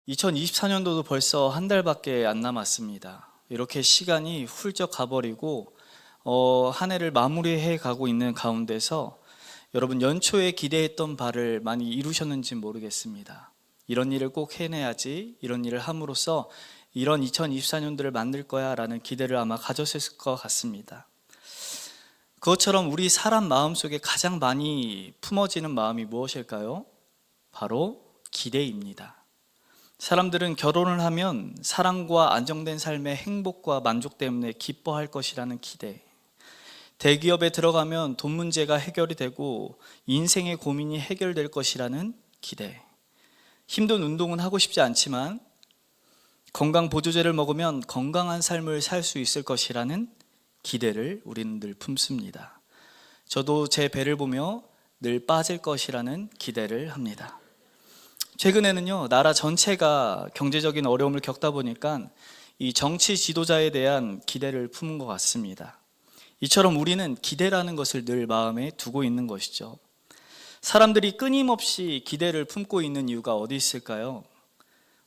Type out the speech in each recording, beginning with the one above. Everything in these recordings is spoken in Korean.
2024년도도 벌써 한 달밖에 안 남았습니다. 이렇게 시간이 훌쩍 가버리고 한 해를 마무리해 가고 있는 가운데서 여러분 연초에 기대했던 바를 많이 이루셨는지 모르겠습니다. 이런 일을 꼭 해내야지, 이런 일을 함으로써 이런 2024년도를 만들 거야 라는 기대를 아마 가졌을 것 같습니다. 그것처럼 우리 사람 마음속에 가장 많이 품어지는 마음이 무엇일까요? 바로 기대입니다. 사람들은 결혼을 하면 사랑과 안정된 삶의 행복과 만족 때문에 기뻐할 것이라는 기대, 대기업에 들어가면 돈 문제가 해결이 되고 인생의 고민이 해결될 것이라는 기대, 힘든 운동은 하고 싶지 않지만 건강보조제를 먹으면 건강한 삶을 살 수 있을 것이라는 기대를 우리는 늘 품습니다. 저도 제 배를 보며 늘 빠질 것이라는 기대를 합니다. 최근에는요, 나라 전체가 경제적인 어려움을 겪다 보니까 이 정치 지도자에 대한 기대를 품은 것 같습니다. 이처럼 우리는 기대라는 것을 늘 마음에 두고 있는 것이죠. 사람들이 끊임없이 기대를 품고 있는 이유가 어디 있을까요?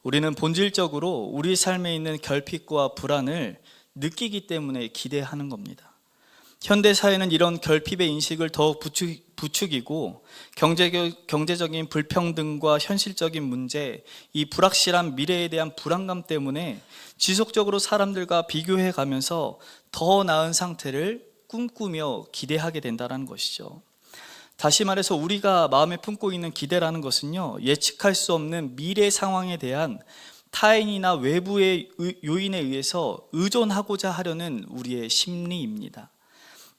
우리는 본질적으로 우리 삶에 있는 결핍과 불안을 느끼기 때문에 기대하는 겁니다. 현대 사회는 이런 결핍의 인식을 더욱 부추기고 경제적인 불평등과 현실적인 문제, 이 불확실한 미래에 대한 불안감 때문에 지속적으로 사람들과 비교해 가면서 더 나은 상태를 꿈꾸며 기대하게 된다는 것이죠. 다시 말해서 우리가 마음에 품고 있는 기대라는 것은요, 예측할 수 없는 미래 상황에 대한 타인이나 외부의 요인에 의해서 의존하고자 하려는 우리의 심리입니다.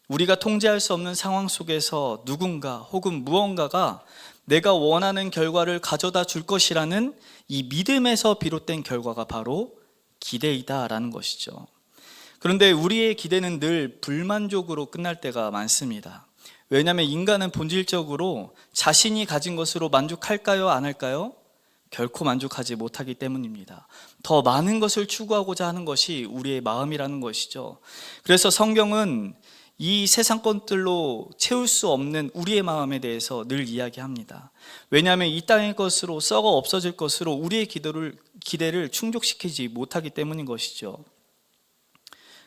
우리가 통제할 수 없는 상황 속에서 누군가 혹은 무언가가 내가 원하는 결과를 가져다 줄 것이라는 이 믿음에서 비롯된 결과가 바로 기대이다라는 것이죠. 그런데 우리의 기대는 늘 불만족으로 끝날 때가 많습니다. 왜냐하면 인간은 본질적으로 자신이 가진 것으로 만족할까요? 안 할까요? 결코 만족하지 못하기 때문입니다. 더 많은 것을 추구하고자 하는 것이 우리의 마음이라는 것이죠. 그래서 성경은 이 세상 것들로 채울 수 없는 우리의 마음에 대해서 늘 이야기합니다. 왜냐하면 이 땅의 것으로 썩어 없어질 것으로 우리의 기대를 충족시키지 못하기 때문인 것이죠.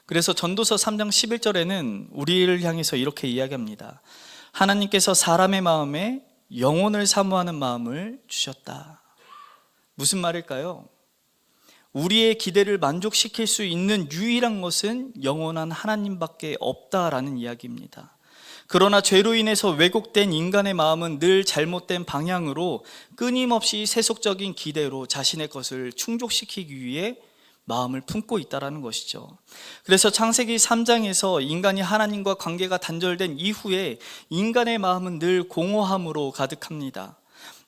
그래서 전도서 3장 11절에는 우리를 향해서 이렇게 이야기합니다. 하나님께서 사람의 마음에 영혼을 사모하는 마음을 주셨다. 무슨 말일까요? 우리의 기대를 만족시킬 수 있는 유일한 것은 영원한 하나님밖에 없다라는 이야기입니다. 그러나 죄로 인해서 왜곡된 인간의 마음은 늘 잘못된 방향으로 끊임없이 세속적인 기대로 자신의 것을 충족시키기 위해 마음을 품고 있다는 것이죠. 그래서 창세기 3장에서 인간이 하나님과 관계가 단절된 이후에 인간의 마음은 늘 공허함으로 가득합니다.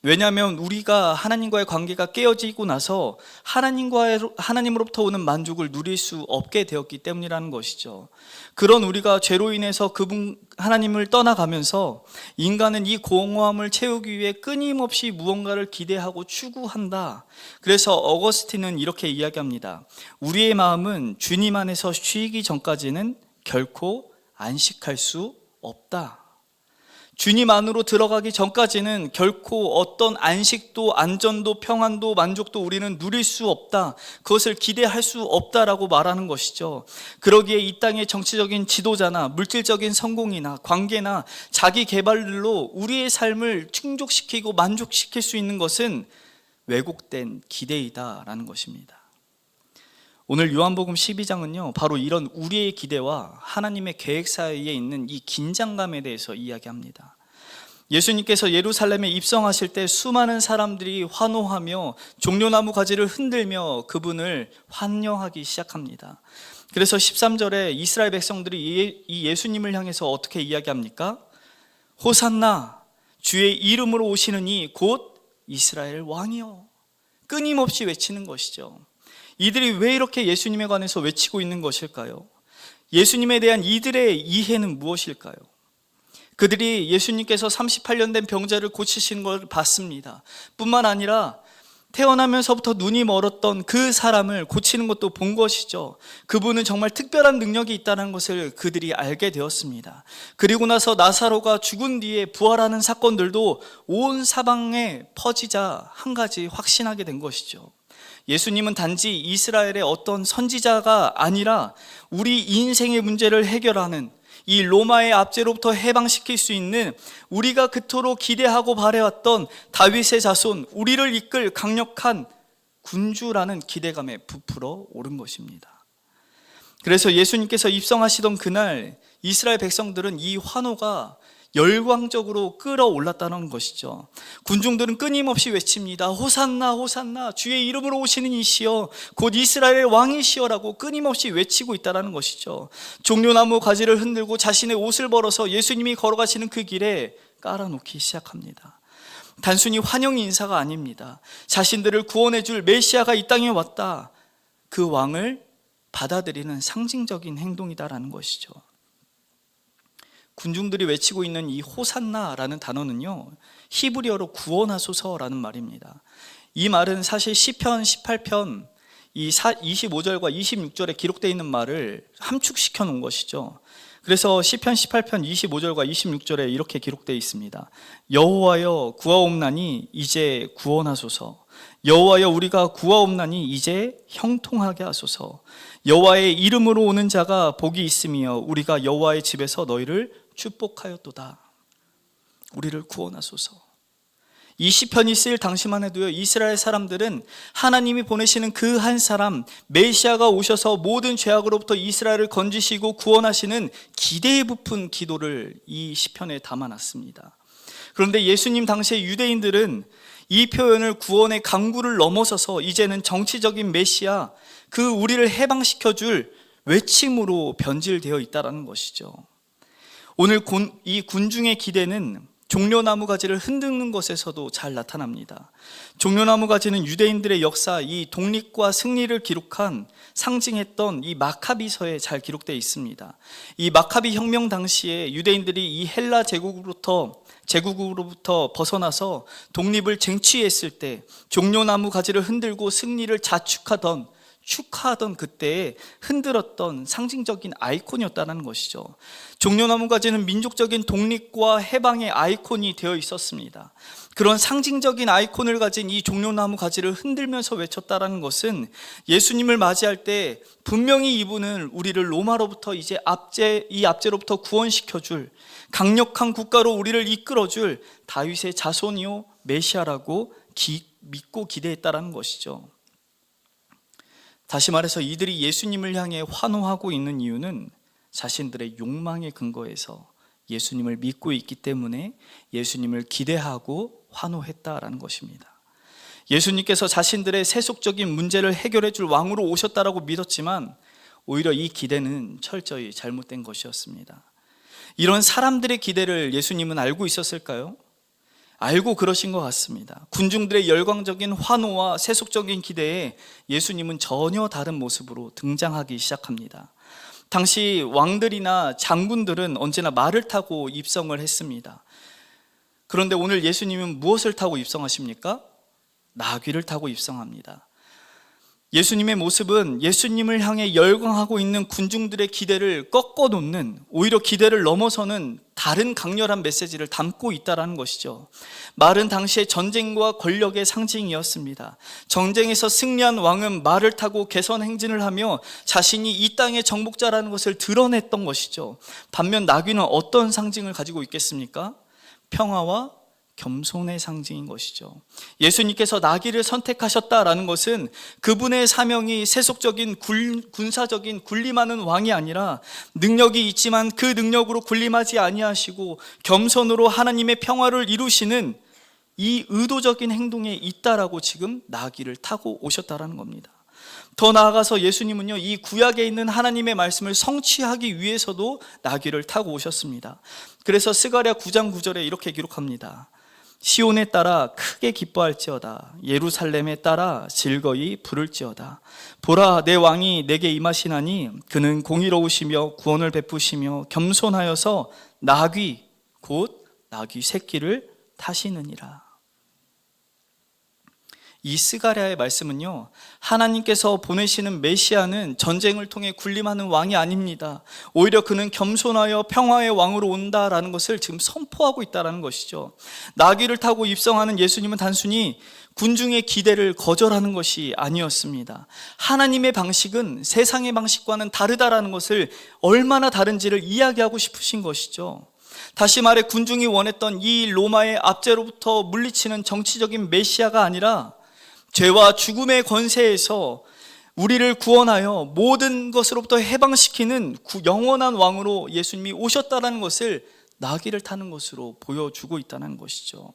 왜냐하면 우리가 하나님과의 관계가 깨어지고 나서 하나님으로부터 오는 만족을 누릴 수 없게 되었기 때문이라는 것이죠. 그런 우리가 죄로 인해서 하나님을 떠나가면서 인간은 이 공허함을 채우기 위해 끊임없이 무언가를 기대하고 추구한다. 그래서 어거스틴은 이렇게 이야기합니다. 우리의 마음은 주님 안에서 쉬기 전까지는 결코 안식할 수 없다. 주님 안으로 들어가기 전까지는 결코 어떤 안식도 안전도 평안도 만족도 우리는 누릴 수 없다. 그것을 기대할 수 없다라고 말하는 것이죠. 그러기에 이 땅의 정치적인 지도자나 물질적인 성공이나 관계나 자기 개발로 우리의 삶을 충족시키고 만족시킬 수 있는 것은 왜곡된 기대이다라는 것입니다. 오늘 요한복음 12장은요, 바로 이런 우리의 기대와 하나님의 계획 사이에 있는 이 긴장감에 대해서 이야기합니다. 예수님께서 예루살렘에 입성하실 때 수많은 사람들이 환호하며 종려나무 가지를 흔들며 그분을 환영하기 시작합니다. 그래서 13절에 이스라엘 백성들이 이 예수님을 향해서 어떻게 이야기합니까? 호산나, 주의 이름으로 오시는 이 곧 이스라엘 왕이요. 끊임없이 외치는 것이죠. 이들이 왜 이렇게 예수님에 관해서 외치고 있는 것일까요? 예수님에 대한 이들의 이해는 무엇일까요? 그들이 예수님께서 38년 된 병자를 고치시는 걸 봤습니다. 뿐만 아니라 태어나면서부터 눈이 멀었던 그 사람을 고치는 것도 본 것이죠. 그분은 정말 특별한 능력이 있다는 것을 그들이 알게 되었습니다. 그리고 나서 나사로가 죽은 뒤에 부활하는 사건들도 온 사방에 퍼지자 한 가지 확신하게 된 것이죠. 예수님은 단지 이스라엘의 어떤 선지자가 아니라 우리 인생의 문제를 해결하는, 이 로마의 압제로부터 해방시킬 수 있는, 우리가 그토록 기대하고 바래왔던 다윗의 자손, 우리를 이끌 강력한 군주라는 기대감에 부풀어 오른 것입니다. 그래서 예수님께서 입성하시던 그날 이스라엘 백성들은 이 환호가 열광적으로 끌어올랐다는 것이죠. 군중들은 끊임없이 외칩니다. 호산나 호산나, 주의 이름으로 오시는 이시여, 곧 이스라엘의 왕이시여라고 끊임없이 외치고 있다는 것이죠. 종려나무 가지를 흔들고 자신의 옷을 벌어서 예수님이 걸어가시는 그 길에 깔아놓기 시작합니다. 단순히 환영 인사가 아닙니다. 자신들을 구원해 줄 메시아가 이 땅에 왔다, 그 왕을 받아들이는 상징적인 행동이다라는 것이죠. 군중들이 외치고 있는 이 호산나라는 단어는요, 히브리어로 구원하소서라는 말입니다. 이 말은 사실 시편 18편 이 25절과 26절에 기록되어 있는 말을 함축시켜 놓은 것이죠. 그래서 시편 18편 25절과 26절에 이렇게 기록되어 있습니다. 여호와여 구하옵나니 이제 구원하소서. 여호와여 우리가 구하옵나니 이제 형통하게 하소서. 여호와의 이름으로 오는 자가 복이 있으며 우리가 여호와의 집에서 너희를 축복하였도다. 우리를 구원하소서. 이 시편이 쓰일 당시만 해도요, 이스라엘 사람들은 하나님이 보내시는 그 한 사람 메시아가 오셔서 모든 죄악으로부터 이스라엘을 건지시고 구원하시는 기대에 부푼 기도를 이 시편에 담아놨습니다. 그런데 예수님 당시의 유대인들은 이 표현을 구원의 강구를 넘어서서 이제는 정치적인 메시아, 그 우리를 해방시켜줄 외침으로 변질되어 있다는 것이죠. 오늘 이 군중의 기대는 종려나무 가지를 흔드는 것에서도 잘 나타납니다. 종려나무 가지는 유대인들의 역사, 이 독립과 승리를 기록한, 상징했던 이 마카비서에 잘 기록되어 있습니다. 이 마카비 혁명 당시에 유대인들이 이 헬라 제국으로부터 벗어나서 독립을 쟁취했을 때 종려나무 가지를 흔들고 승리를 축하하던 그때에 흔들었던 상징적인 아이콘이었다는 것이죠. 종려나무 가지는 민족적인 독립과 해방의 아이콘이 되어 있었습니다. 그런 상징적인 아이콘을 가진 이 종려나무 가지를 흔들면서 외쳤다는 것은 예수님을 맞이할 때 분명히 이분은 우리를 로마로부터 이제 이 압제로부터 구원시켜줄, 강력한 국가로 우리를 이끌어줄 다윗의 자손이요 메시아라고 믿고 기대했다는 것이죠. 다시 말해서 이들이 예수님을 향해 환호하고 있는 이유는 자신들의 욕망의 근거에서 예수님을 믿고 있기 때문에 예수님을 기대하고 환호했다라는 것입니다. 예수님께서 자신들의 세속적인 문제를 해결해 줄 왕으로 오셨다라고 믿었지만 오히려 이 기대는 철저히 잘못된 것이었습니다. 이런 사람들의 기대를 예수님은 알고 있었을까요? 알고 그러신 것 같습니다. 군중들의 열광적인 환호와 세속적인 기대에 예수님은 전혀 다른 모습으로 등장하기 시작합니다. 당시 왕들이나 장군들은 언제나 말을 타고 입성을 했습니다. 그런데 오늘 예수님은 무엇을 타고 입성하십니까? 나귀를 타고 입성합니다. 예수님의 모습은 예수님을 향해 열광하고 있는 군중들의 기대를 꺾어놓는, 오히려 기대를 넘어서는 다른 강렬한 메시지를 담고 있다는 것이죠. 말은 당시의 전쟁과 권력의 상징이었습니다. 전쟁에서 승리한 왕은 말을 타고 개선 행진을 하며 자신이 이 땅의 정복자라는 것을 드러냈던 것이죠. 반면 나귀는 어떤 상징을 가지고 있겠습니까? 평화와 겸손의 상징인 것이죠. 예수님께서 나귀를 선택하셨다라는 것은 그분의 사명이 세속적인 군사적인 군림하는 왕이 아니라 능력이 있지만 그 능력으로 군림하지 아니하시고 겸손으로 하나님의 평화를 이루시는 이 의도적인 행동에 있다라고 지금 나귀를 타고 오셨다라는 겁니다. 더 나아가서 예수님은요, 이 구약에 있는 하나님의 말씀을 성취하기 위해서도 나귀를 타고 오셨습니다. 그래서 스가랴 9장 9절에 이렇게 기록합니다. 시온에 따라 크게 기뻐할지어다. 예루살렘에 따라 즐거이 부를지어다. 보라, 내 왕이 내게 임하시나니 그는 공의로우시며 구원을 베푸시며 겸손하여서 나귀 곧 나귀 새끼를 타시느니라. 이 스가랴의 말씀은요, 하나님께서 보내시는 메시아는 전쟁을 통해 군림하는 왕이 아닙니다. 오히려 그는 겸손하여 평화의 왕으로 온다라는 것을 지금 선포하고 있다는 것이죠. 나귀를 타고 입성하는 예수님은 단순히 군중의 기대를 거절하는 것이 아니었습니다. 하나님의 방식은 세상의 방식과는 다르다라는 것을, 얼마나 다른지를 이야기하고 싶으신 것이죠. 다시 말해 군중이 원했던 이 로마의 압제로부터 물리치는 정치적인 메시아가 아니라 죄와 죽음의 권세에서 우리를 구원하여 모든 것으로부터 해방시키는 영원한 왕으로 예수님이 오셨다는 것을 나귀를 타는 것으로 보여주고 있다는 것이죠.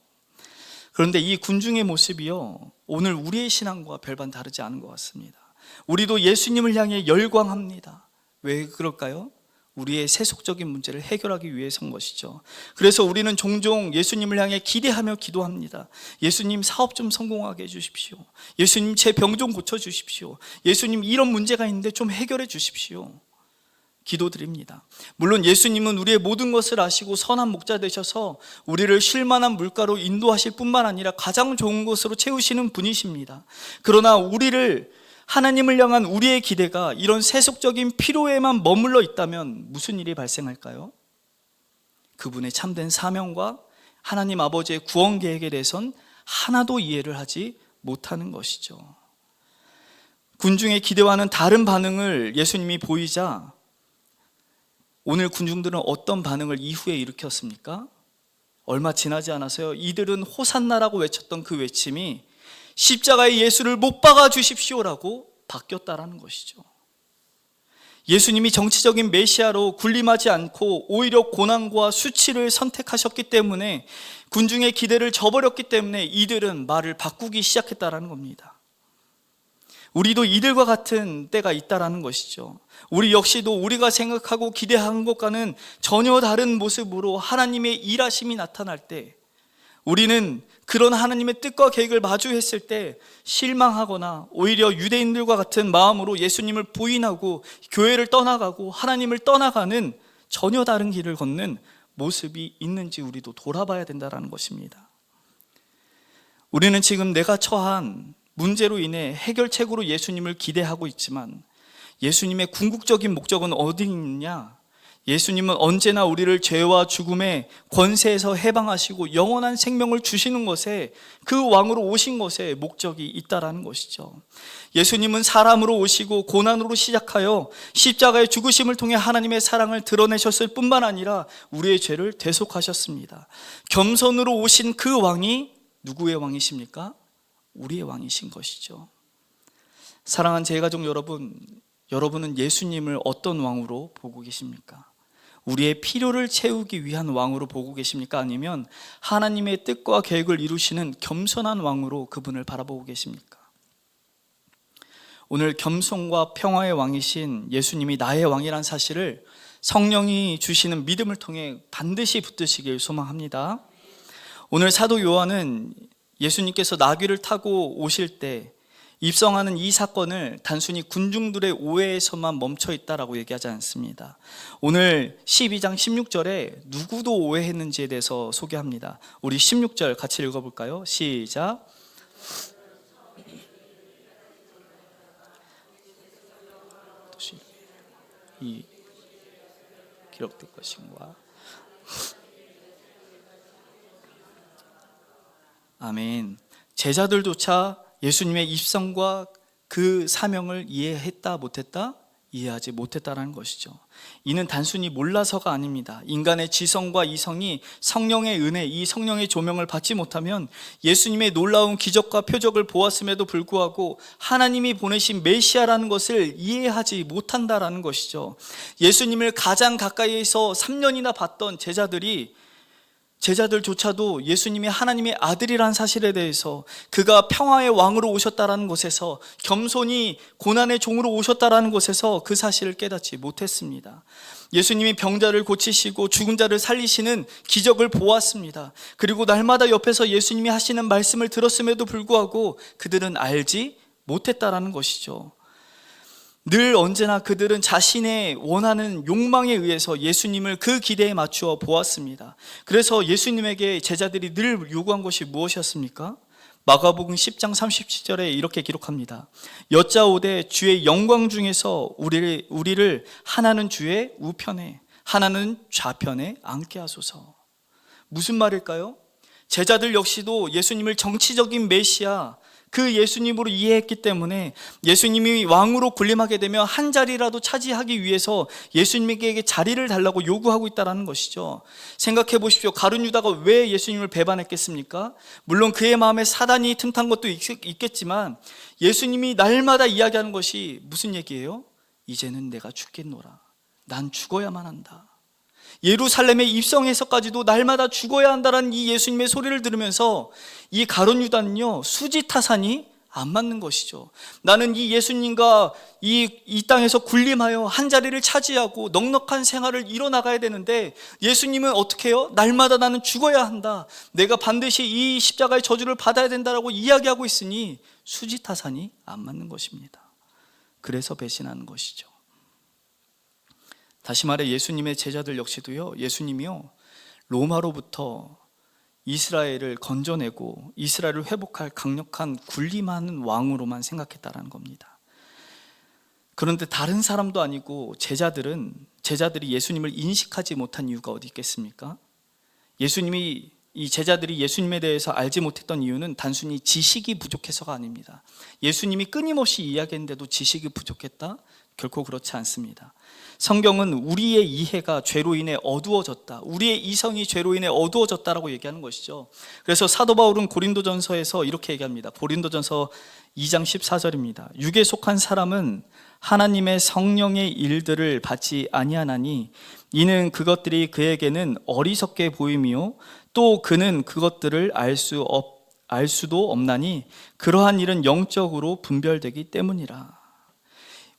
그런데 이 군중의 모습이요, 오늘 우리의 신앙과 별반 다르지 않은 것 같습니다. 우리도 예수님을 향해 열광합니다. 왜 그럴까요? 우리의 세속적인 문제를 해결하기 위해서인 것이죠. 그래서 우리는 종종 예수님을 향해 기대하며 기도합니다. 예수님, 사업 좀 성공하게 해주십시오. 예수님, 제 병 좀 고쳐주십시오. 예수님, 이런 문제가 있는데 좀 해결해 주십시오. 기도드립니다. 물론 예수님은 우리의 모든 것을 아시고 선한 목자 되셔서 우리를 쉴만한 물가로 인도하실 뿐만 아니라 가장 좋은 것으로 채우시는 분이십니다. 그러나 하나님을 향한 우리의 기대가 이런 세속적인 필요에만 머물러 있다면 무슨 일이 발생할까요? 그분의 참된 사명과 하나님 아버지의 구원 계획에 대해선 하나도 이해를 하지 못하는 것이죠. 군중의 기대와는 다른 반응을 예수님이 보이자 오늘 군중들은 어떤 반응을 이후에 일으켰습니까? 얼마 지나지 않아서요, 이들은 호산나라고 외쳤던 그 외침이 십자가에 예수를 못 박아 주십시오라고 바뀌었다라는 것이죠. 예수님이 정치적인 메시아로 군림하지 않고 오히려 고난과 수치를 선택하셨기 때문에, 군중의 기대를 저버렸기 때문에 이들은 말을 바꾸기 시작했다라는 겁니다. 우리도 이들과 같은 때가 있다라는 것이죠. 우리 역시도 우리가 생각하고 기대한 것과는 전혀 다른 모습으로 하나님의 일하심이 나타날 때, 우리는 그런 하나님의 뜻과 계획을 마주했을 때 실망하거나 오히려 유대인들과 같은 마음으로 예수님을 부인하고 교회를 떠나가고 하나님을 떠나가는 전혀 다른 길을 걷는 모습이 있는지 우리도 돌아봐야 된다는 것입니다. 우리는 지금 내가 처한 문제로 인해 해결책으로 예수님을 기대하고 있지만, 예수님의 궁극적인 목적은 어디 있느냐? 예수님은 언제나 우리를 죄와 죽음의 권세에서 해방하시고 영원한 생명을 주시는 것에, 그 왕으로 오신 것에 목적이 있다라는 것이죠. 예수님은 사람으로 오시고 고난으로 시작하여 십자가의 죽으심을 통해 하나님의 사랑을 드러내셨을 뿐만 아니라 우리의 죄를 대속하셨습니다. 겸손으로 오신 그 왕이 누구의 왕이십니까? 우리의 왕이신 것이죠. 사랑하는 제가족 여러분, 여러분은 예수님을 어떤 왕으로 보고 계십니까? 우리의 필요를 채우기 위한 왕으로 보고 계십니까? 아니면 하나님의 뜻과 계획을 이루시는 겸손한 왕으로 그분을 바라보고 계십니까? 오늘 겸손과 평화의 왕이신 예수님이 나의 왕이란 사실을 성령이 주시는 믿음을 통해 반드시 붙드시길 소망합니다. 오늘 사도 요한은 예수님께서 나귀를 타고 오실 때 입성하는 이 사건을 단순히 군중들의 오해에서만 멈춰 있다라고 얘기하지 않습니다. 오늘 12장 16절에 누구도 오해했는지에 대해서 소개합니다. 우리 16절 같이 읽어볼까요? 시작. 이 기록될 것인가? 아멘. 제자들조차 예수님의 입성과 그 사명을 이해했다 못했다? 이해하지 못했다라는 것이죠. 이는 단순히 몰라서가 아닙니다. 인간의 지성과 이성이 성령의 은혜, 이 성령의 조명을 받지 못하면 예수님의 놀라운 기적과 표적을 보았음에도 불구하고 하나님이 보내신 메시아라는 것을 이해하지 못한다라는 것이죠. 예수님을 가장 가까이에서 3년이나 봤던 제자들조차도 예수님이 하나님의 아들이라는 사실에 대해서, 그가 평화의 왕으로 오셨다라는 것에서, 겸손히 고난의 종으로 오셨다라는 것에서 그 사실을 깨닫지 못했습니다. 예수님이 병자를 고치시고 죽은 자를 살리시는 기적을 보았습니다. 그리고 날마다 옆에서 예수님이 하시는 말씀을 들었음에도 불구하고 그들은 알지 못했다라는 것이죠. 늘 언제나 그들은 자신의 원하는 욕망에 의해서 예수님을 그 기대에 맞추어 보았습니다. 그래서 예수님에게 제자들이 늘 요구한 것이 무엇이었습니까? 마가복음 10장 37절에 이렇게 기록합니다. 여짜오되 주의 영광 중에서 우리를 하나는 주의 우편에 하나는 좌편에 앉게 하소서. 무슨 말일까요? 제자들 역시도 예수님을 정치적인 메시아, 그 예수님으로 이해했기 때문에 예수님이 왕으로 군림하게 되면 한 자리라도 차지하기 위해서 예수님에게 자리를 달라고 요구하고 있다는 것이죠. 생각해 보십시오. 가룟 유다가 왜 예수님을 배반했겠습니까? 물론 그의 마음에 사단이 틈탄 것도 있겠지만 예수님이 날마다 이야기하는 것이 무슨 얘기예요? 이제는 내가 죽겠노라. 난 죽어야만 한다. 예루살렘에 입성해서까지도 날마다 죽어야 한다는 이 예수님의 소리를 들으면서 이 가룟 유다는요, 수지타산이 안 맞는 것이죠. 나는 이 예수님과 이 땅에서 군림하여 한 자리를 차지하고 넉넉한 생활을 이뤄나가야 되는데 예수님은 어떻게 해요? 날마다 나는 죽어야 한다. 내가 반드시 이 십자가의 저주를 받아야 된다라고 이야기하고 있으니 수지타산이 안 맞는 것입니다. 그래서 배신하는 것이죠. 다시 말해 예수님의 제자들 역시도요, 예수님이요 로마로부터 이스라엘을 건져내고 이스라엘을 회복할 강력한 군림하는 왕으로만 생각했다라는 겁니다. 그런데 다른 사람도 아니고 제자들이 예수님을 인식하지 못한 이유가 어디 있겠습니까? 이 제자들이 예수님에 대해서 알지 못했던 이유는 단순히 지식이 부족해서가 아닙니다. 예수님이 끊임없이 이야기했는데도 지식이 부족했다? 결코 그렇지 않습니다. 성경은 우리의 이해가 죄로 인해 어두워졌다, 우리의 이성이 죄로 인해 어두워졌다라고 얘기하는 것이죠. 그래서 사도 바울은 고린도전서에서 이렇게 얘기합니다. 고린도전서 2장 14절입니다. 육에 속한 사람은 하나님의 성령의 일들을 받지 아니하나니 이는 그것들이 그에게는 어리석게 보임이요 또 그는 그것들을 알 수도 없나니 그러한 일은 영적으로 분별되기 때문이라.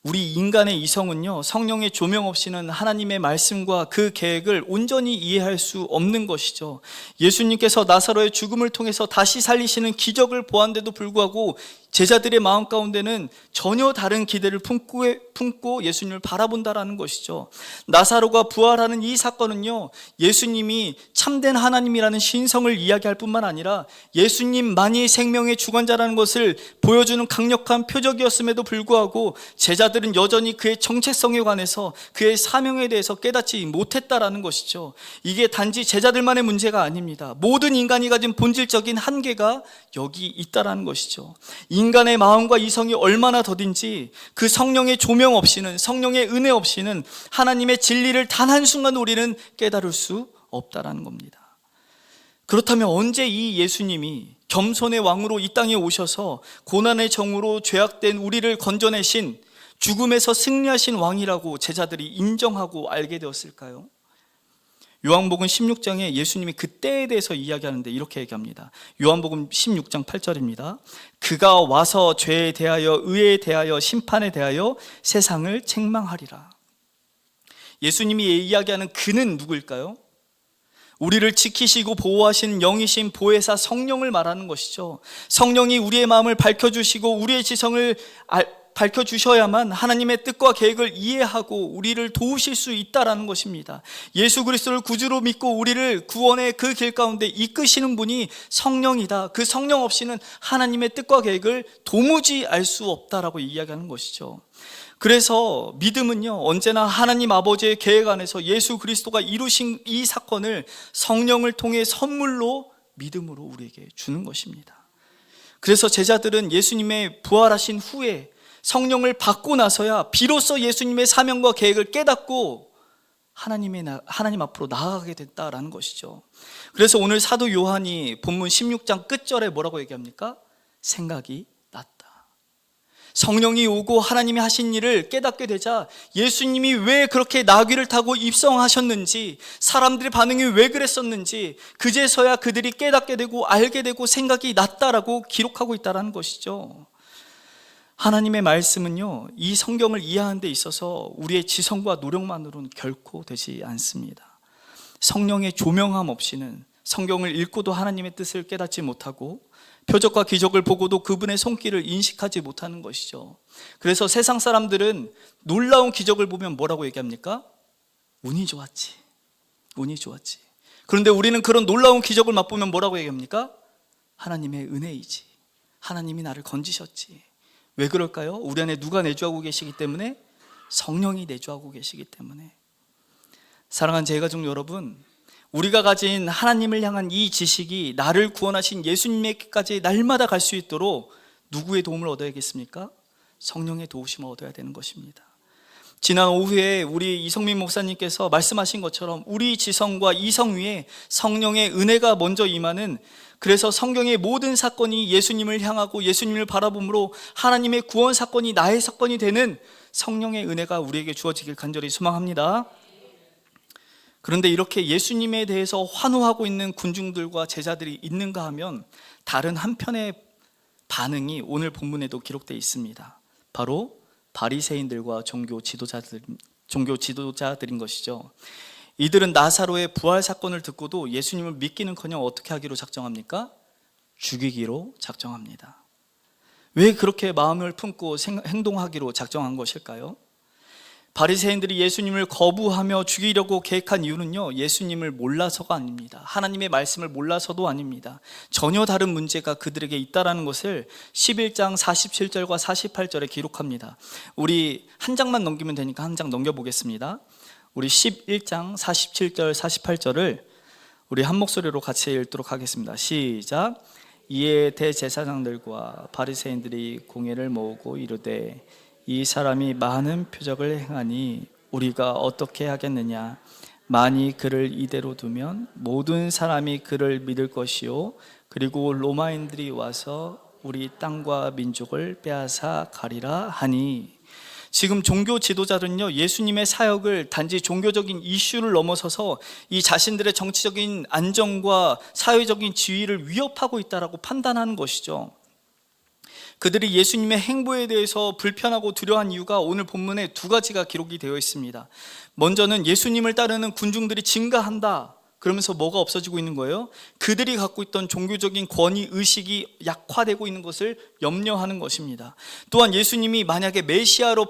우리 인간의 이성은요, 성령의 조명 없이는 하나님의 말씀과 그 계획을 온전히 이해할 수 없는 것이죠. 예수님께서 나사로의 죽음을 통해서 다시 살리시는 기적을 보았는데도 불구하고 제자들의 마음 가운데는 전혀 다른 기대를 품고 예수님을 바라본다라는 것이죠. 나사로가 부활하는 이 사건은요, 예수님이 참된 하나님이라는 신성을 이야기할 뿐만 아니라 예수님만이 생명의 주관자라는 것을 보여주는 강력한 표적이었음에도 불구하고 제자들은 여전히 그의 정체성에 관해서 그의 사명에 대해서 깨닫지 못했다라는 것이죠. 이게 단지 제자들만의 문제가 아닙니다. 모든 인간이 가진 본질적인 한계가 여기 있다라는 것이죠. 인간의 마음과 이성이 얼마나 더딘지 그 성령의 조명 없이는, 성령의 은혜 없이는 하나님의 진리를 단 한순간 우리는 깨달을 수 없다라는 겁니다. 그렇다면 언제 이 예수님이 겸손의 왕으로 이 땅에 오셔서 고난의 정으로 죄악된 우리를 건져내신, 죽음에서 승리하신 왕이라고 제자들이 인정하고 알게 되었을까요? 요한복음 16장에 예수님이 그때에 대해서 이야기하는데 이렇게 얘기합니다. 요한복음 16장 8절입니다. 그가 와서 죄에 대하여 의에 대하여 심판에 대하여 세상을 책망하리라. 예수님이 이야기하는 그는 누구일까요? 우리를 지키시고 보호하시는 영이신 보혜사 성령을 말하는 것이죠. 성령이 우리의 마음을 밝혀주시고 우리의 지성을 밝혀주셔야만 하나님의 뜻과 계획을 이해하고 우리를 도우실 수 있다라는 것입니다. 예수 그리스도를 구주로 믿고 우리를 구원의 그 길 가운데 이끄시는 분이 성령이다. 그 성령 없이는 하나님의 뜻과 계획을 도무지 알 수 없다라고 이야기하는 것이죠. 그래서 믿음은요, 언제나 하나님 아버지의 계획 안에서 예수 그리스도가 이루신 이 사건을 성령을 통해 선물로 믿음으로 우리에게 주는 것입니다. 그래서 제자들은 예수님의 부활하신 후에 성령을 받고 나서야 비로소 예수님의 사명과 계획을 깨닫고 하나님 앞으로 나아가게 됐다라는 것이죠. 그래서 오늘 사도 요한이 본문 16장 끝절에 뭐라고 얘기합니까? 생각이 났다. 성령이 오고 하나님이 하신 일을 깨닫게 되자 예수님이 왜 그렇게 나귀를 타고 입성하셨는지, 사람들의 반응이 왜 그랬었는지 그제서야 그들이 깨닫게 되고 알게 되고 생각이 났다라고 기록하고 있다는 것이죠. 하나님의 말씀은요, 이 성경을 이해하는 데 있어서 우리의 지성과 노력만으로는 결코 되지 않습니다. 성령의 조명함 없이는 성경을 읽고도 하나님의 뜻을 깨닫지 못하고 표적과 기적을 보고도 그분의 손길을 인식하지 못하는 것이죠. 그래서 세상 사람들은 놀라운 기적을 보면 뭐라고 얘기합니까? 운이 좋았지. 운이 좋았지. 그런데 우리는 그런 놀라운 기적을 맛보면 뭐라고 얘기합니까? 하나님의 은혜이지. 하나님이 나를 건지셨지. 왜 그럴까요? 우리 안에 누가 내주하고 계시기 때문에? 성령이 내주하고 계시기 때문에. 사랑하는 제가족 여러분, 우리가 가진 하나님을 향한 이 지식이 나를 구원하신 예수님에게까지 날마다 갈 수 있도록 누구의 도움을 얻어야겠습니까? 성령의 도우심을 얻어야 되는 것입니다. 지난 오후에 우리 이성민 목사님께서 말씀하신 것처럼 우리 지성과 이성 위에 성령의 은혜가 먼저 임하는, 그래서 성경의 모든 사건이 예수님을 향하고 예수님을 바라봄으로 하나님의 구원 사건이 나의 사건이 되는 성령의 은혜가 우리에게 주어지길 간절히 소망합니다. 그런데 이렇게 예수님에 대해서 환호하고 있는 군중들과 제자들이 있는가 하면 다른 한편의 반응이 오늘 본문에도 기록되어 있습니다. 바로 바리새인들과 종교 지도자들인 것이죠. 이들은 나사로의 부활 사건을 듣고도 예수님을 믿기는커녕 어떻게 하기로 작정합니까? 죽이기로 작정합니다. 왜 그렇게 마음을 품고 행동하기로 작정한 것일까요? 바리새인들이 예수님을 거부하며 죽이려고 계획한 이유는요, 예수님을 몰라서가 아닙니다. 하나님의 말씀을 몰라서도 아닙니다. 전혀 다른 문제가 그들에게 있다는 것을 11장 47절과 48절에 기록합니다. 우리 한 장만 넘기면 되니까 한 장 넘겨보겠습니다. 우리 11장 47절 48절을 우리 한 목소리로 같이 읽도록 하겠습니다. 시작. 이에 대제사장들과 바리새인들이 공회를 모으고 이르되 이 사람이 많은 표적을 행하니 우리가 어떻게 하겠느냐? 만일 그를 이대로 두면 모든 사람이 그를 믿을 것이요, 그리고 로마인들이 와서 우리 땅과 민족을 빼앗아 가리라 하니. 지금 종교 지도자들은요, 예수님의 사역을 단지 종교적인 이슈를 넘어서서 이 자신들의 정치적인 안정과 사회적인 지위를 위협하고 있다라고 판단하는 것이죠. 그들이 예수님의 행보에 대해서 불편하고 두려워한 이유가 오늘 본문에 두 가지가 기록이 되어 있습니다. 먼저는 예수님을 따르는 군중들이 증가한다. 그러면서 뭐가 없어지고 있는 거예요? 그들이 갖고 있던 종교적인 권위 의식이 약화되고 있는 것을 염려하는 것입니다. 또한 예수님이 만약에 메시아로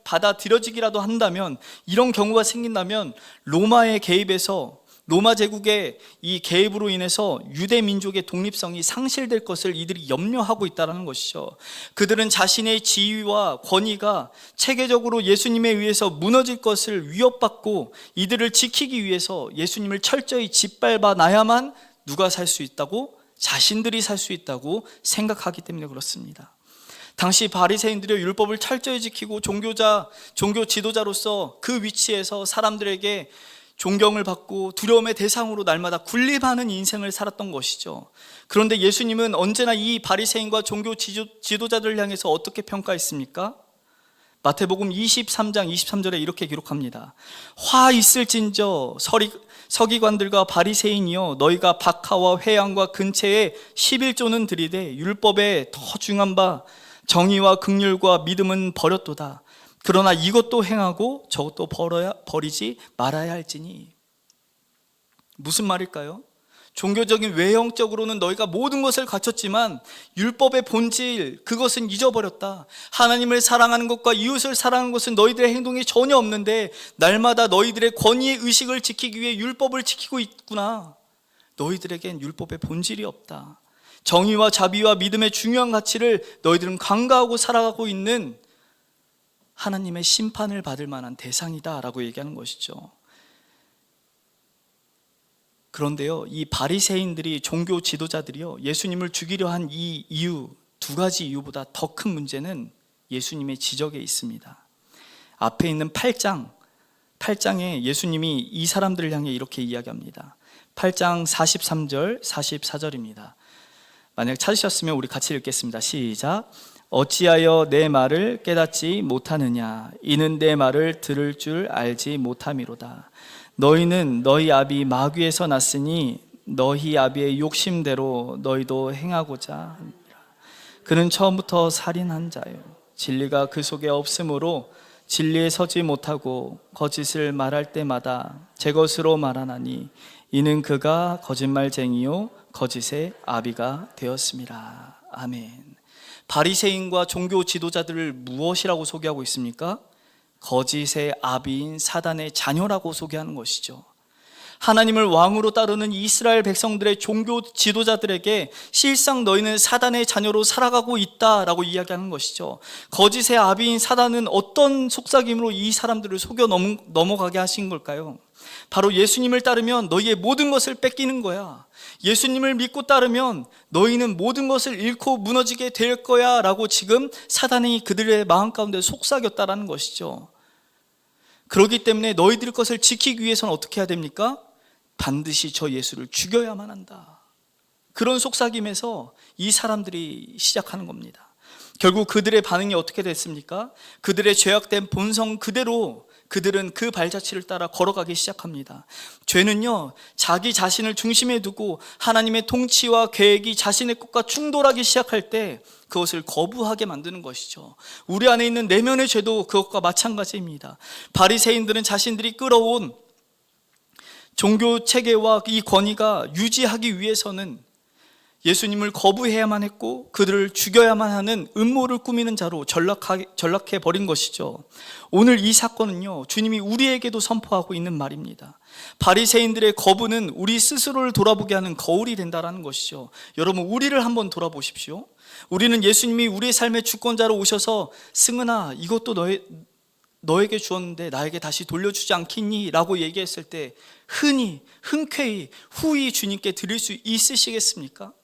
받아들여지기라도 한다면, 이런 경우가 생긴다면 로마의 개입에서, 로마 제국의 이 개입으로 인해서 유대 민족의 독립성이 상실될 것을 이들이 염려하고 있다는 것이죠. 그들은 자신의 지위와 권위가 체계적으로 예수님에 의해서 무너질 것을 위협받고 이들을 지키기 위해서 예수님을 철저히 짓밟아 놔야만 누가 살 수 있다고? 자신들이 살 수 있다고 생각하기 때문에 그렇습니다. 당시 바리새인들이 율법을 철저히 지키고 종교 지도자로서 그 위치에서 사람들에게 존경을 받고 두려움의 대상으로 날마다 군림하는 인생을 살았던 것이죠. 그런데 예수님은 언제나 이 바리새인과 종교 지도자들을 향해서 어떻게 평가했습니까? 마태복음 23장 23절에 이렇게 기록합니다. 화 있을진저 서기관들과 바리새인이여, 너희가 박하와 회양과 근체에 11조는 드리되 율법에 더 중한 바 정의와 긍휼과 믿음은 버렸도다. 그러나 이것도 행하고 저것도 버리지 말아야 할지니. 무슨 말일까요? 종교적인 외형적으로는 너희가 모든 것을 갖췄지만 율법의 본질, 그것은 잊어버렸다. 하나님을 사랑하는 것과 이웃을 사랑하는 것은 너희들의 행동이 전혀 없는데 날마다 너희들의 권위의 의식을 지키기 위해 율법을 지키고 있구나. 너희들에겐 율법의 본질이 없다. 정의와 자비와 믿음의 중요한 가치를 너희들은 간과하고 살아가고 있는 하나님의 심판을 받을 만한 대상이다 라고 얘기하는 것이죠. 그런데요, 이 바리새인들이, 종교 지도자들이요, 예수님을 죽이려 한 이 이유, 두 가지 이유보다 더 큰 문제는 예수님의 지적에 있습니다. 앞에 있는 8장에 예수님이 이 사람들을 향해 이렇게 이야기합니다. 8장 43절 44절입니다. 만약 찾으셨으면 우리 같이 읽겠습니다. 시작. 어찌하여 내 말을 깨닫지 못하느냐? 이는 내 말을 들을 줄 알지 못함이로다. 너희는 너희 아비 마귀에서 났으니 너희 아비의 욕심대로 너희도 행하고자 합니다. 그는 처음부터 살인한 자요, 진리가 그 속에 없으므로 진리에 서지 못하고 거짓을 말할 때마다 제 것으로 말하나니 이는 그가 거짓말쟁이요 거짓의 아비가 되었습니다. 아멘. 바리새인과 종교 지도자들을 무엇이라고 소개하고 있습니까? 거짓의 아비인 사단의 자녀라고 소개하는 것이죠. 하나님을 왕으로 따르는 이스라엘 백성들의 종교 지도자들에게 실상 너희는 사단의 자녀로 살아가고 있다라고 이야기하는 것이죠. 거짓의 아비인 사단은 어떤 속삭임으로 이 사람들을 속여 넘어가게 하신 걸까요? 바로 예수님을 따르면 너희의 모든 것을 뺏기는 거야. 예수님을 믿고 따르면 너희는 모든 것을 잃고 무너지게 될 거야 라고 지금 사단이 그들의 마음 가운데 속삭였다라는 것이죠. 그렇기 때문에 너희들 것을 지키기 위해서는 어떻게 해야 됩니까? 반드시 저 예수를 죽여야만 한다. 그런 속삭임에서 이 사람들이 시작하는 겁니다. 결국 그들의 반응이 어떻게 됐습니까? 그들의 죄악된 본성 그대로 그들은 그 발자취를 따라 걸어가기 시작합니다. 죄는요, 자기 자신을 중심에 두고 하나님의 통치와 계획이 자신의 것과 충돌하기 시작할 때 그것을 거부하게 만드는 것이죠. 우리 안에 있는 내면의 죄도 그것과 마찬가지입니다. 바리새인들은 자신들이 끌어온 종교 체계와 이 권위가 유지하기 위해서는 예수님을 거부해야만 했고 그들을 죽여야만 하는 음모를 꾸미는 자로 전락해 버린 것이죠. 오늘 이 사건은요, 주님이 우리에게도 선포하고 있는 말입니다. 바리새인들의 거부는 우리 스스로를 돌아보게 하는 거울이 된다는 것이죠. 여러분, 우리를 한번 돌아보십시오. 우리는 예수님이 우리의 삶의 주권자로 오셔서 승은아, 이것도 너에게 주었는데 나에게 다시 돌려주지 않겠니? 라고 얘기했을 때 흔쾌히 후히 주님께 드릴 수 있으시겠습니까?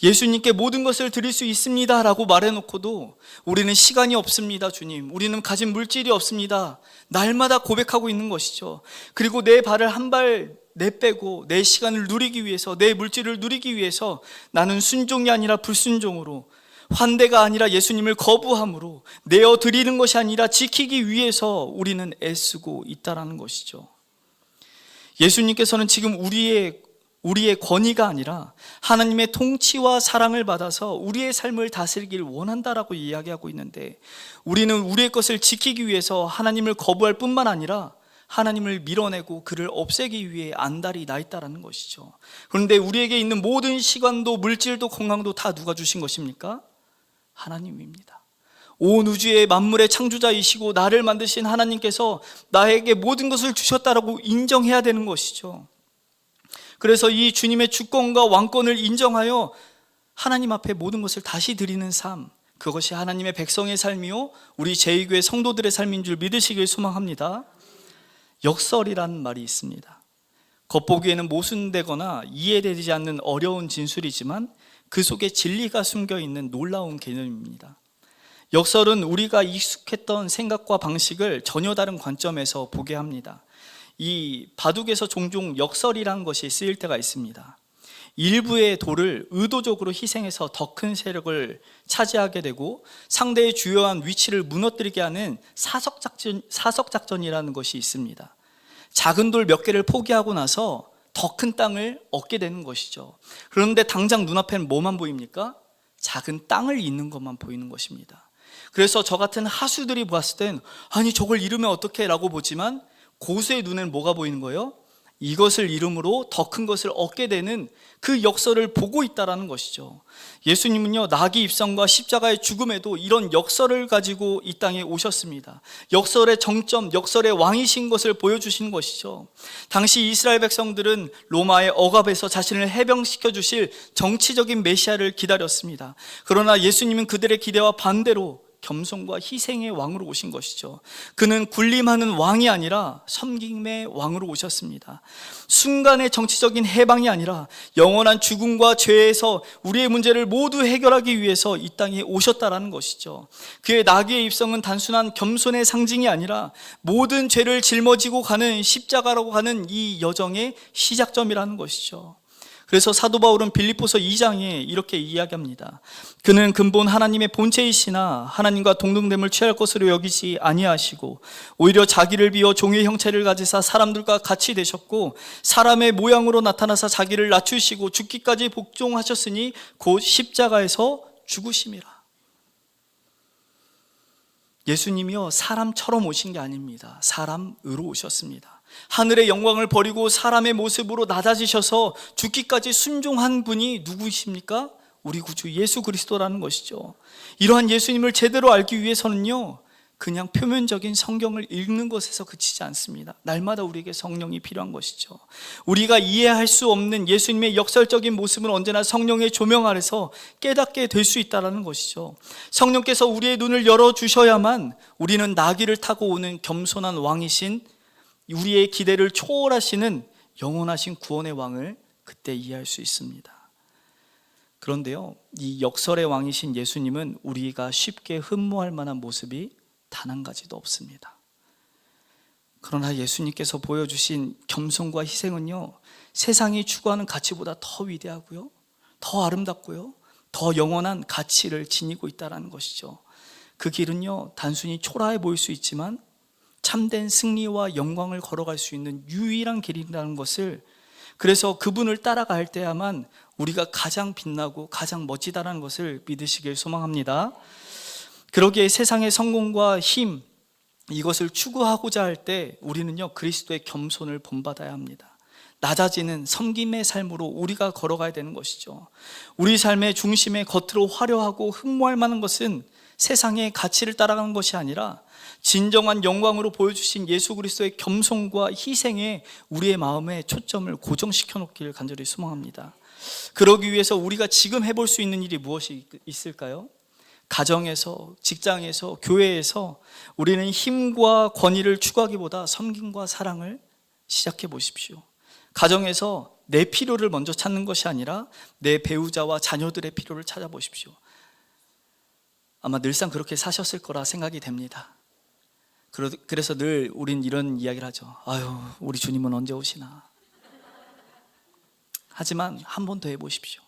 예수님께 모든 것을 드릴 수 있습니다 라고 말해놓고도 우리는 시간이 없습니다 주님, 우리는 가진 물질이 없습니다, 날마다 고백하고 있는 것이죠. 그리고 내 발을 한 발 내빼고 내 시간을 누리기 위해서, 내 물질을 누리기 위해서 나는 순종이 아니라 불순종으로, 환대가 아니라 예수님을 거부함으로, 내어드리는 것이 아니라 지키기 위해서 우리는 애쓰고 있다는 것이죠. 예수님께서는 지금 우리의 권위가 아니라 하나님의 통치와 사랑을 받아서 우리의 삶을 다스리길 원한다라고 이야기하고 있는데, 우리는 우리의 것을 지키기 위해서 하나님을 거부할 뿐만 아니라 하나님을 밀어내고 그를 없애기 위해 안달이 나 있다는 것이죠. 그런데 우리에게 있는 모든 시간도 물질도 건강도 다 누가 주신 것입니까? 하나님입니다. 온 우주의 만물의 창조자이시고 나를 만드신 하나님께서 나에게 모든 것을 주셨다라고 인정해야 되는 것이죠. 그래서 이 주님의 주권과 왕권을 인정하여 하나님 앞에 모든 것을 다시 드리는 삶, 그것이 하나님의 백성의 삶이요 우리 제2교회 성도들의 삶인 줄 믿으시길 소망합니다. 역설이라는 말이 있습니다. 겉보기에는 모순되거나 이해되지 않는 어려운 진술이지만 그 속에 진리가 숨겨있는 놀라운 개념입니다. 역설은 우리가 익숙했던 생각과 방식을 전혀 다른 관점에서 보게 합니다. 이 바둑에서 종종 역설이라는 것이 쓰일 때가 있습니다. 일부의 돌을 의도적으로 희생해서 더 큰 세력을 차지하게 되고 상대의 주요한 위치를 무너뜨리게 하는 사석작전이라는 것이 있습니다. 작은 돌 몇 개를 포기하고 나서 더 큰 땅을 얻게 되는 것이죠. 그런데 당장 눈앞에는 뭐만 보입니까? 작은 땅을 잇는 것만 보이는 것입니다. 그래서 저 같은 하수들이 보았을 땐 아니 저걸 잃으면 어떡해 라고 보지만, 고수의 눈에는 뭐가 보이는 거예요? 이것을 이름으로 더 큰 것을 얻게 되는 그 역설을 보고 있다는 것이죠. 예수님은요, 나귀 입성과 십자가의 죽음에도 이런 역설을 가지고 이 땅에 오셨습니다. 역설의 정점, 역설의 왕이신 것을 보여주시는 것이죠. 당시 이스라엘 백성들은 로마의 억압에서 자신을 해병시켜 주실 정치적인 메시아를 기다렸습니다. 그러나 예수님은 그들의 기대와 반대로 겸손과 희생의 왕으로 오신 것이죠. 그는 군림하는 왕이 아니라 섬김의 왕으로 오셨습니다. 순간의 정치적인 해방이 아니라 영원한 죽음과 죄에서 우리의 문제를 모두 해결하기 위해서 이 땅에 오셨다라는 것이죠. 그의 나귀의 입성은 단순한 겸손의 상징이 아니라 모든 죄를 짊어지고 가는 십자가라고 하는 이 여정의 시작점이라는 것이죠. 그래서 사도 바울은 빌립보서 2장에 이렇게 이야기합니다. 그는 근본 하나님의 본체이시나 하나님과 동등됨을 취할 것으로 여기지 아니하시고 오히려 자기를 비워 종의 형체를 가지사 사람들과 같이 되셨고 사람의 모양으로 나타나사 자기를 낮추시고 죽기까지 복종하셨으니 곧 십자가에서 죽으심이라. 예수님이요, 사람처럼 오신 게 아닙니다. 사람으로 오셨습니다. 하늘의 영광을 버리고 사람의 모습으로 낮아지셔서 죽기까지 순종한 분이 누구이십니까? 우리 구주 예수 그리스도라는 것이죠. 이러한 예수님을 제대로 알기 위해서는요, 그냥 표면적인 성경을 읽는 것에서 그치지 않습니다. 날마다 우리에게 성령이 필요한 것이죠. 우리가 이해할 수 없는 예수님의 역설적인 모습을 언제나 성령의 조명 아래서 깨닫게 될 수 있다는 것이죠. 성령께서 우리의 눈을 열어주셔야만 우리는 나귀를 타고 오는 겸손한 왕이신, 우리의 기대를 초월하시는 영원하신 구원의 왕을 그때 이해할 수 있습니다. 그런데요, 이 역설의 왕이신 예수님은 우리가 쉽게 흠모할 만한 모습이 단 한 가지도 없습니다. 그러나 예수님께서 보여주신 겸손과 희생은요, 세상이 추구하는 가치보다 더 위대하고요, 더 아름답고요, 더 영원한 가치를 지니고 있다는 것이죠. 그 길은요, 단순히 초라해 보일 수 있지만 참된 승리와 영광을 걸어갈 수 있는 유일한 길이라는 것을, 그래서 그분을 따라갈 때야만 우리가 가장 빛나고 가장 멋지다라는 것을 믿으시길 소망합니다. 그러기에 세상의 성공과 힘, 이것을 추구하고자 할 때 우리는요, 그리스도의 겸손을 본받아야 합니다. 낮아지는 섬김의 삶으로 우리가 걸어가야 되는 것이죠. 우리 삶의 중심에 겉으로 화려하고 흠모할 만한 것은 세상의 가치를 따라가는 것이 아니라 진정한 영광으로 보여주신 예수 그리스도의 겸손과 희생에 우리의 마음에 초점을 고정시켜 놓기를 간절히 소망합니다. 그러기 위해서 우리가 지금 해볼 수 있는 일이 무엇이 있을까요? 가정에서, 직장에서, 교회에서 우리는 힘과 권위를 추구하기보다 섬김과 사랑을 시작해 보십시오. 가정에서 내 필요를 먼저 찾는 것이 아니라 내 배우자와 자녀들의 필요를 찾아보십시오. 아마 늘상 그렇게 사셨을 거라 생각이 됩니다. 그래서 늘 우린 이런 이야기를 하죠. 아유, 우리 주님은 언제 오시나. 하지만 한 번 더 해보십시오.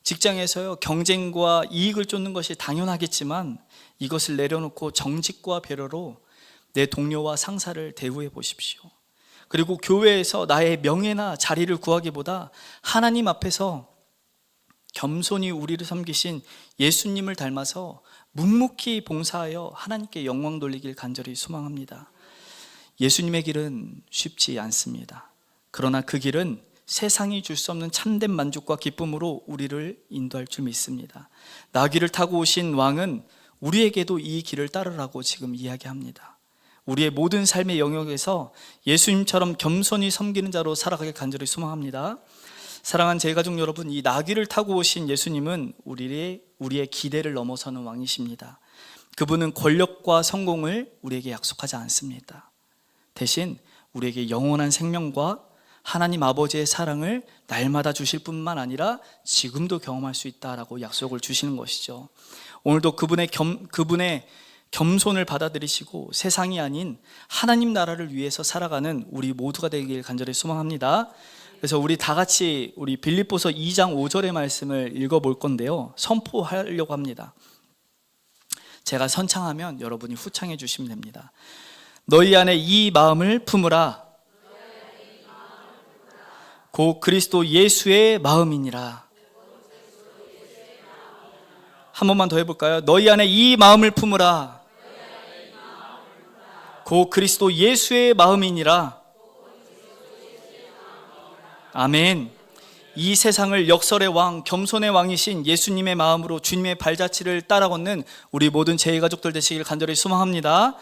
직장에서요, 경쟁과 이익을 쫓는 것이 당연하겠지만 이것을 내려놓고 정직과 배려로 내 동료와 상사를 대우해 보십시오. 그리고 교회에서 나의 명예나 자리를 구하기보다 하나님 앞에서 겸손히 우리를 섬기신 예수님을 닮아서 묵묵히 봉사하여 하나님께 영광 돌리길 간절히 소망합니다. 예수님의 길은 쉽지 않습니다. 그러나 그 길은 세상이 줄 수 없는 참된 만족과 기쁨으로 우리를 인도할 줄 믿습니다. 나귀를 타고 오신 왕은 우리에게도 이 길을 따르라고 지금 이야기합니다. 우리의 모든 삶의 영역에서 예수님처럼 겸손히 섬기는 자로 살아가길 간절히 소망합니다. 사랑하는 제 가족 여러분, 이 나귀를 타고 오신 예수님은 우리의 기대를 넘어서는 왕이십니다. 그분은 권력과 성공을 우리에게 약속하지 않습니다. 대신 우리에게 영원한 생명과 하나님 아버지의 사랑을 날마다 주실 뿐만 아니라 지금도 경험할 수 있다라고 약속을 주시는 것이죠. 오늘도 그분의 겸손을 받아들이시고 세상이 아닌 하나님 나라를 위해서 살아가는 우리 모두가 되길 간절히 소망합니다. 그래서 우리 다 같이 우리 빌립보서 2장 5절의 말씀을 읽어볼 건데요, 선포하려고 합니다. 제가 선창하면 여러분이 후창해 주시면 됩니다. 너희 안에 이 마음을 품으라. 곧 그리스도 예수의 마음이니라. 한 번만 더 해볼까요? 너희 안에 이 마음을 품으라. 곧 그리스도 예수의 마음이니라. 아멘. 이 세상을 역설의 왕, 겸손의 왕이신 예수님의 마음으로 주님의 발자취를 따라 걷는 우리 모든 제 가족들 되시길 간절히 소망합니다.